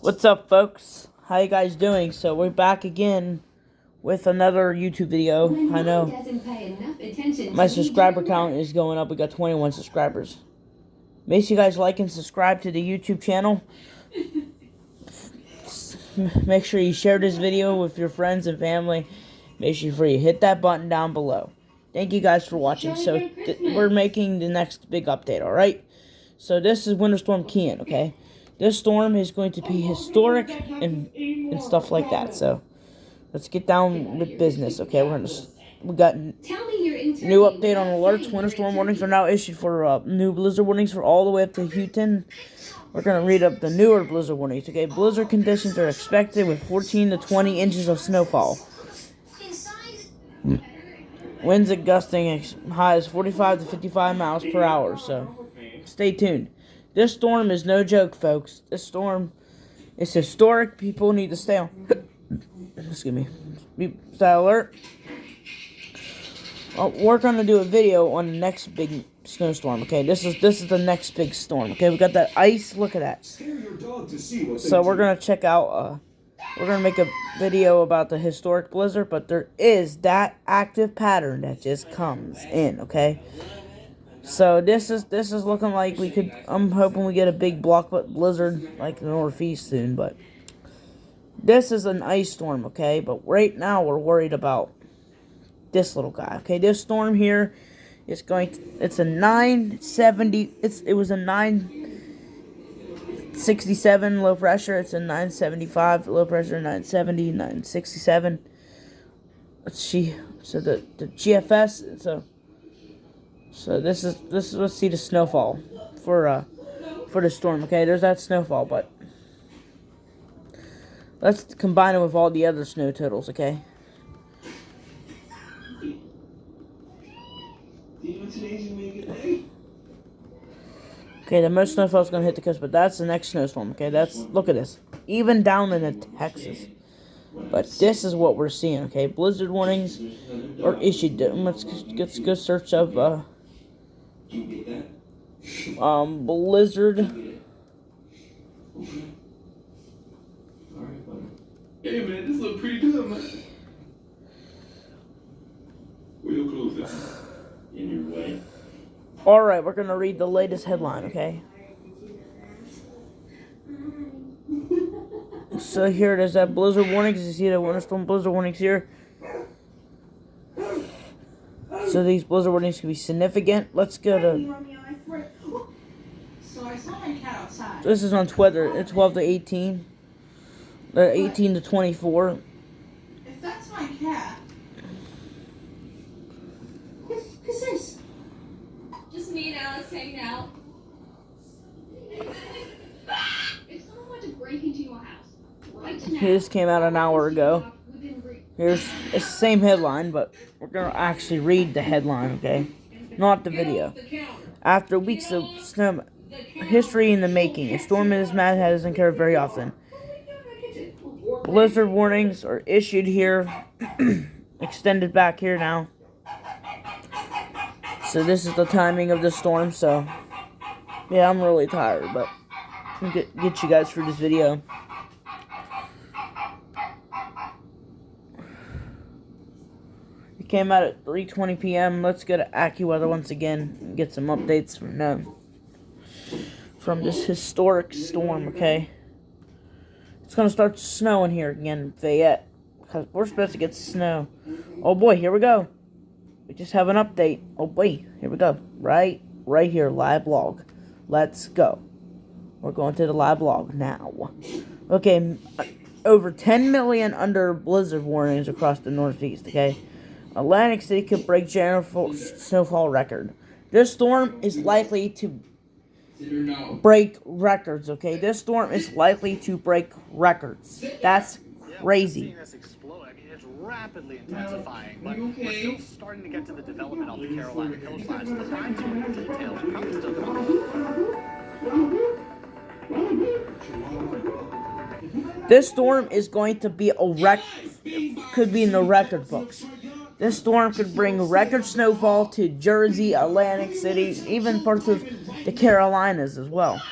What's up, folks? How you guys doing? So we're back again with another YouTube video. I know my subscriber count is going up. We got 21 subscribers. Make sure you guys like and subscribe to the YouTube channel. Make sure you share this video with your friends and family. Make sure you hit that button down below. Thank you guys for watching. So we're making the next big update, alright? So this is Winter Storm Kian, okay? This storm is going to be historic and stuff like that. So let's get down with business, okay? We got new update on alerts. Winter storm warnings are now issued for new blizzard warnings for all the way up to Houston. We're gonna read up the newer blizzard warnings, okay? Blizzard conditions are expected with 14 to 20 inches of snowfall. Winds at gusting as high as 45 to 55 miles per hour. So stay tuned. This storm is no joke, folks. This storm is historic. People need to stay on. Excuse me. Stay alert. We're gonna do a video on the next big snowstorm. Okay, this is the next big storm. Okay, we got that ice. Look at that. So we're gonna check out. We're gonna make a video about the historic blizzard, but there is that active pattern that just comes in. Okay. So this is looking like we could. I'm hoping we get a big block blizzard like the Northeast soon, but this is an ice storm, okay? But right now we're worried about this little guy, okay? This storm here is going to, it's a 970. It was a 967 low pressure. It's a 975 low pressure, 970, 967. Let's see. So the GFS. So this is let's see the snowfall for the storm. Okay, there's that snowfall, but let's combine it with all the other snow totals. Okay. Okay, the most snowfall is gonna hit the coast, but that's the next snowstorm. Okay, look at this, even down in Texas. But this is what we're seeing. Okay, blizzard warnings are issued. Let's go search of blizzard. Hey man, this look pretty good, man. Where your clothes at? In your way. Alright, we're gonna read the latest headline, okay? So here it is, that blizzard warnings. You see the winter storm blizzard warnings here. So these blizzard warnings can be significant. Let's go to. So I saw my cat outside. This is on Twitter. It's 12 to 18. 18 to 24. If that's my cat, who's this? Just me and Alex hanging out. If someone wanted to break into your house right now, This came out an hour ago. It's the same headline, but we're gonna actually read the headline, okay? Not the video. After weeks of snow, history in the making, a storm in this mad hasn't occurred very often. Blizzard warnings are issued here, extended back here now. So this is the timing of the storm. So yeah, I'm really tired, but I'll get you guys through this video. It came out at 3:20 p.m. Let's go to AccuWeather once again and get some updates from this historic storm. Okay, it's gonna start snowing here again in Fayette because we're supposed to get snow. Oh boy, here we go. We just have an update. Oh boy, here we go. Right here, live blog. Let's go. We're going to the live blog now. Okay, over 10 million under blizzard warnings across the Northeast. Okay, Atlantic City could break general snowfall record. This storm is likely to break records. Okay, this storm is likely to break records. That's crazy. It's rapidly intensifying, but we're still starting to get to the development of the Carolina coastline, so the fine-tuning details are probably still coming. This storm is going to be could be in the record books. This storm could bring record snowfall to Jersey, Atlantic City, even parts of the Carolinas as well.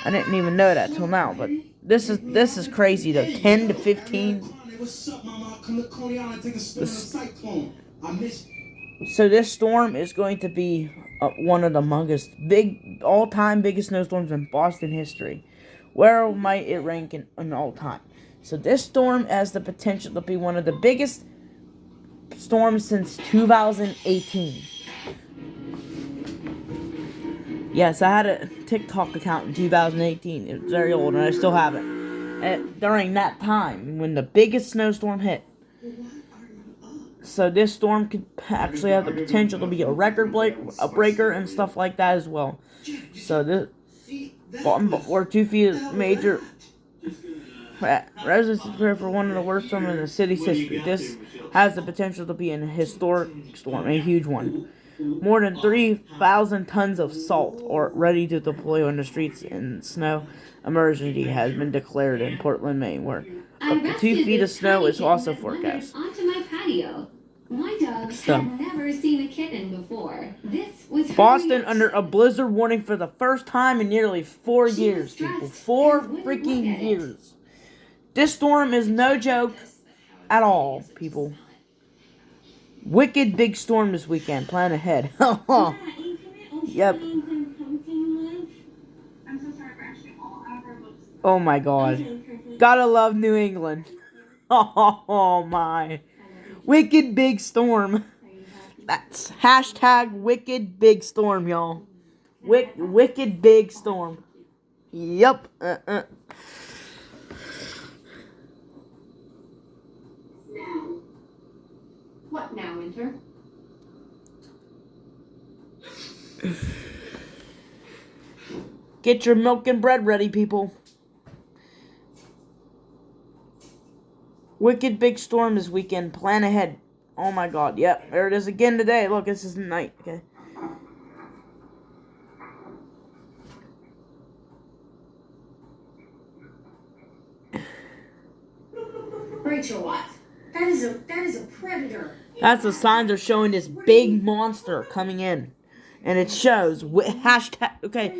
I didn't even know that till now, but this is crazy though. 10 to 15. What's up, mama? Come to Coney Island, take a spin on the cyclone. I miss. So this storm is going to be one of the all-time biggest snowstorms in Boston history. Where might it rank in all time? So this storm has the potential to be one of the biggest storms since 2018. Yes, I had a TikTok account in 2018. It was very old, and I still have it. And during that time, when the biggest snowstorm hit. So this storm could actually have the potential to be a record breaker and stuff like that as well. So this, or 2 feet of major residents prepare for one of the worst storms in the city's history. This has the potential to be a historic storm, a huge one. More than 3,000 tons of salt are ready to deploy on the streets, and snow emergency has been declared in Portland, Maine, where up to 2 feet of snow is also forecast. Onto my patio. My dogs have never seen a kitten before. This was Boston under a blizzard warning for the first time in nearly 4 years, people. 4 freaking years. This storm is no joke at all, people. Wicked big storm this weekend. Plan ahead. Yep. Oh my god. Gotta love New England. Oh my. Wicked big storm. That's hashtag wicked big storm, y'all. Wicked big storm. Yup. What now, Winter? Get your milk and bread ready, people. Wicked big storm this weekend. Plan ahead. Oh my god. Yep. There it is again today. Look, this is night. Okay. Rachel, what? That is a predator. That's the signs are showing this big monster coming in. And it shows hashtag. Okay.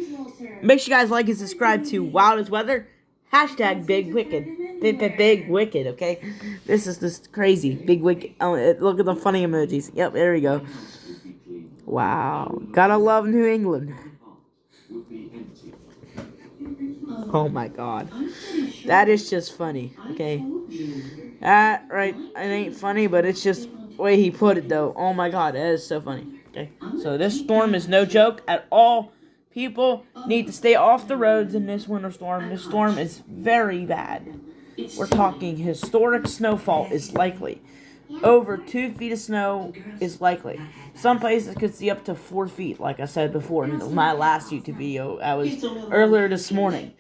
Make sure you guys like and subscribe to Wildest Weather. Hashtag Big Wicked. Big Wicked, okay? This is this crazy. Big Wicked. Oh, look at the funny emojis. Yep, there we go. Wow. Gotta love New England. Oh my god. That is just funny, okay? Right. It ain't funny, but it's just the way he put it, though. Oh my god, that is so funny. Okay? So this storm is no joke at all. People need to stay off the roads in this winter storm. This storm is very bad. We're talking historic snowfall is likely. Over 2 feet of snow is likely. Some places could see up to 4 feet, like I said before in my last YouTube video. I was earlier this morning.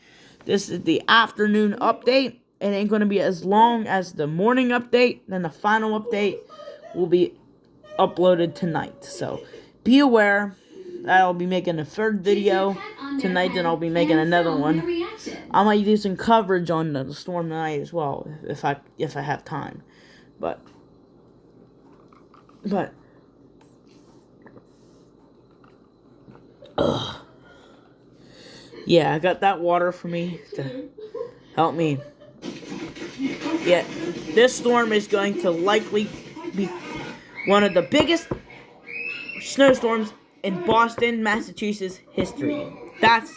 This is the afternoon update. It ain't going to be as long as the morning update. Then the final update will be uploaded tonight. So be aware. I'll be making a third video tonight, and I'll be making another one. I might do some coverage on the storm tonight as well, if I have time. But yeah, I got that water for me to help me. Yeah, this storm is going to likely be one of the biggest snowstorms in Boston, Massachusetts history. That's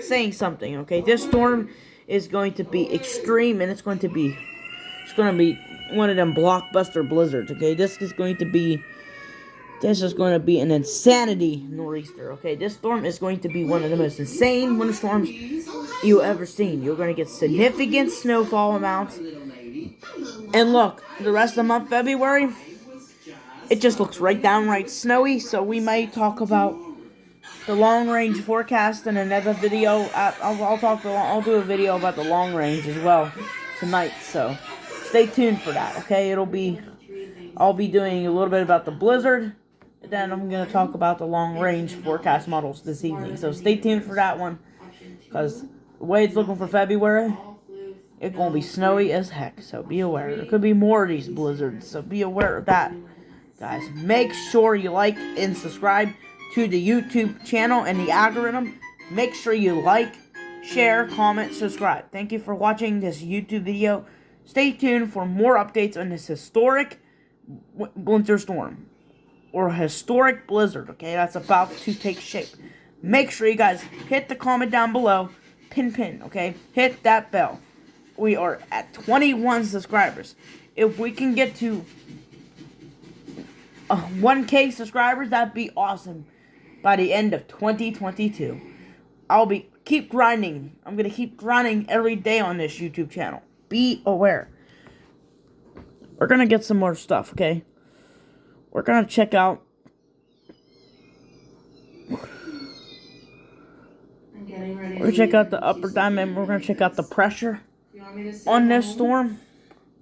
saying something, okay? This storm is going to be extreme, and it's going to be one of them blockbuster blizzards, okay? This is going to be an insanity nor'easter, okay? This storm is going to be one of the most insane winter storms you've ever seen. You're going to get significant snowfall amounts. And look, the rest of the month, February, it just looks downright snowy, so we might talk about the long-range forecast in another video. I'll do a video about the long range as well tonight, so stay tuned for that, okay? I'll be doing a little bit about the blizzard, and then I'm going to talk about the long-range forecast models this evening, so stay tuned for that one, because the way it's looking for February, it's going to be snowy as heck, so be aware. There could be more of these blizzards, so be aware of that. Guys, make sure you like and subscribe to the YouTube channel and the algorithm. Make sure you like, share, comment, subscribe. Thank you for watching this YouTube video. Stay tuned for more updates on this historic winter storm. Or historic blizzard, okay? That's about to take shape. Make sure you guys hit the comment down below. Pin, okay? Hit that bell. We are at 21 subscribers. If we can get to 1K subscribers, that'd be awesome. By the end of 2022. I'll keep grinding. I'm gonna keep grinding every day on this YouTube channel. Be aware. We're gonna get some more stuff, okay? We're gonna check out. I'm getting ready. We're gonna check out the upper diamond. We're gonna check out the pressure You want me to stay on this home? storm.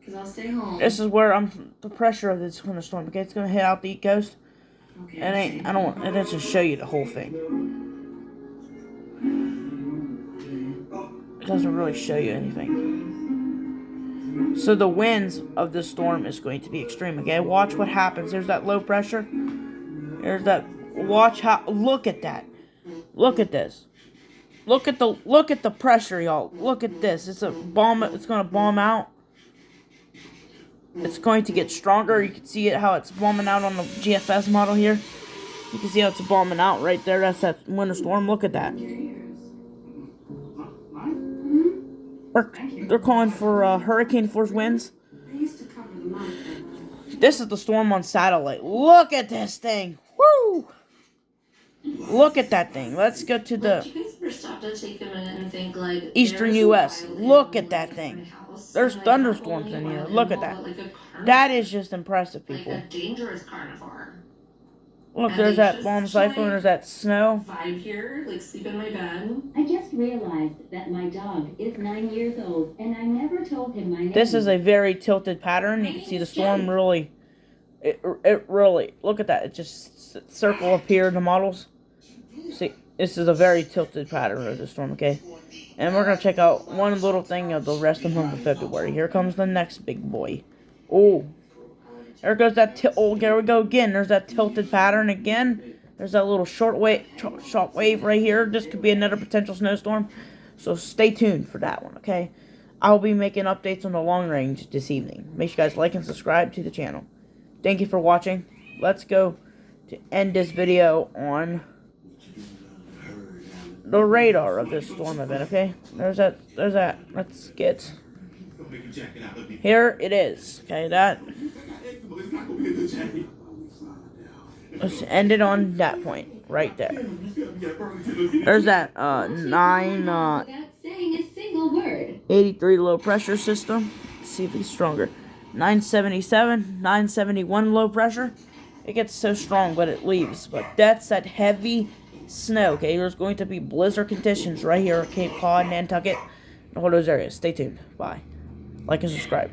Because I'll stay home. This is where the pressure of this winter storm. Okay, it's gonna hit out the East Coast. Okay, It doesn't show you the whole thing. It doesn't really show you anything. So the winds of this storm is going to be extreme. Okay, watch what happens. There's that low pressure. There's that. Watch how. Look at that. Look at this. Look at the pressure, y'all. Look at this. It's a bomb. It's gonna bomb out. It's going to get stronger. You can see it how it's bombing out on the GFS model here. You can see how it's bombing out right there. That's that winter storm. Look at that. They're calling for hurricane force winds. I used to cover the mouth. This is the storm on satellite. Look at this thing. Woo! Look at that thing. Let's go to the You guys ever stop to take a minute and think, like, eastern there's a U.S. wild Look animal at that in thing. my house, There's and, like, thunderstorms not in only a here. wild Look at animal, that. but, like, a carnivore, That is just impressive, like people. a dangerous carnivore. Look, and there's they that just bomb cyclone. There's that snow. Vibe here, like sleep in my bed. I just realized that my dog is 9 years old, and I never told him my name. This is a very tilted pattern. You can see the storm really. It really. Look at that. It just circle up here in the models. See, this is a very tilted pattern of the storm. Okay, and we're gonna check out one little thing of the rest of the month of February. Here comes the next big boy. Oh. There goes that there we go again. There's that tilted pattern again. There's that little short wave right here. This could be another potential snowstorm. So stay tuned for that one, okay? I'll be making updates on the long range this evening. Make sure you guys like and subscribe to the channel. Thank you for watching. Let's go to end this video on the radar of this storm event, okay? There's that. Let's get. Here it is, okay? Let's end it on that point, right there. There's that, Without saying a single word. 983 low pressure system. Let's see if it's stronger. 977, 971 low pressure. It gets so strong, but it leaves. But that's that heavy snow, okay? There's going to be blizzard conditions right here at Cape Cod, Nantucket, and all those areas. Stay tuned. Bye. Like and subscribe.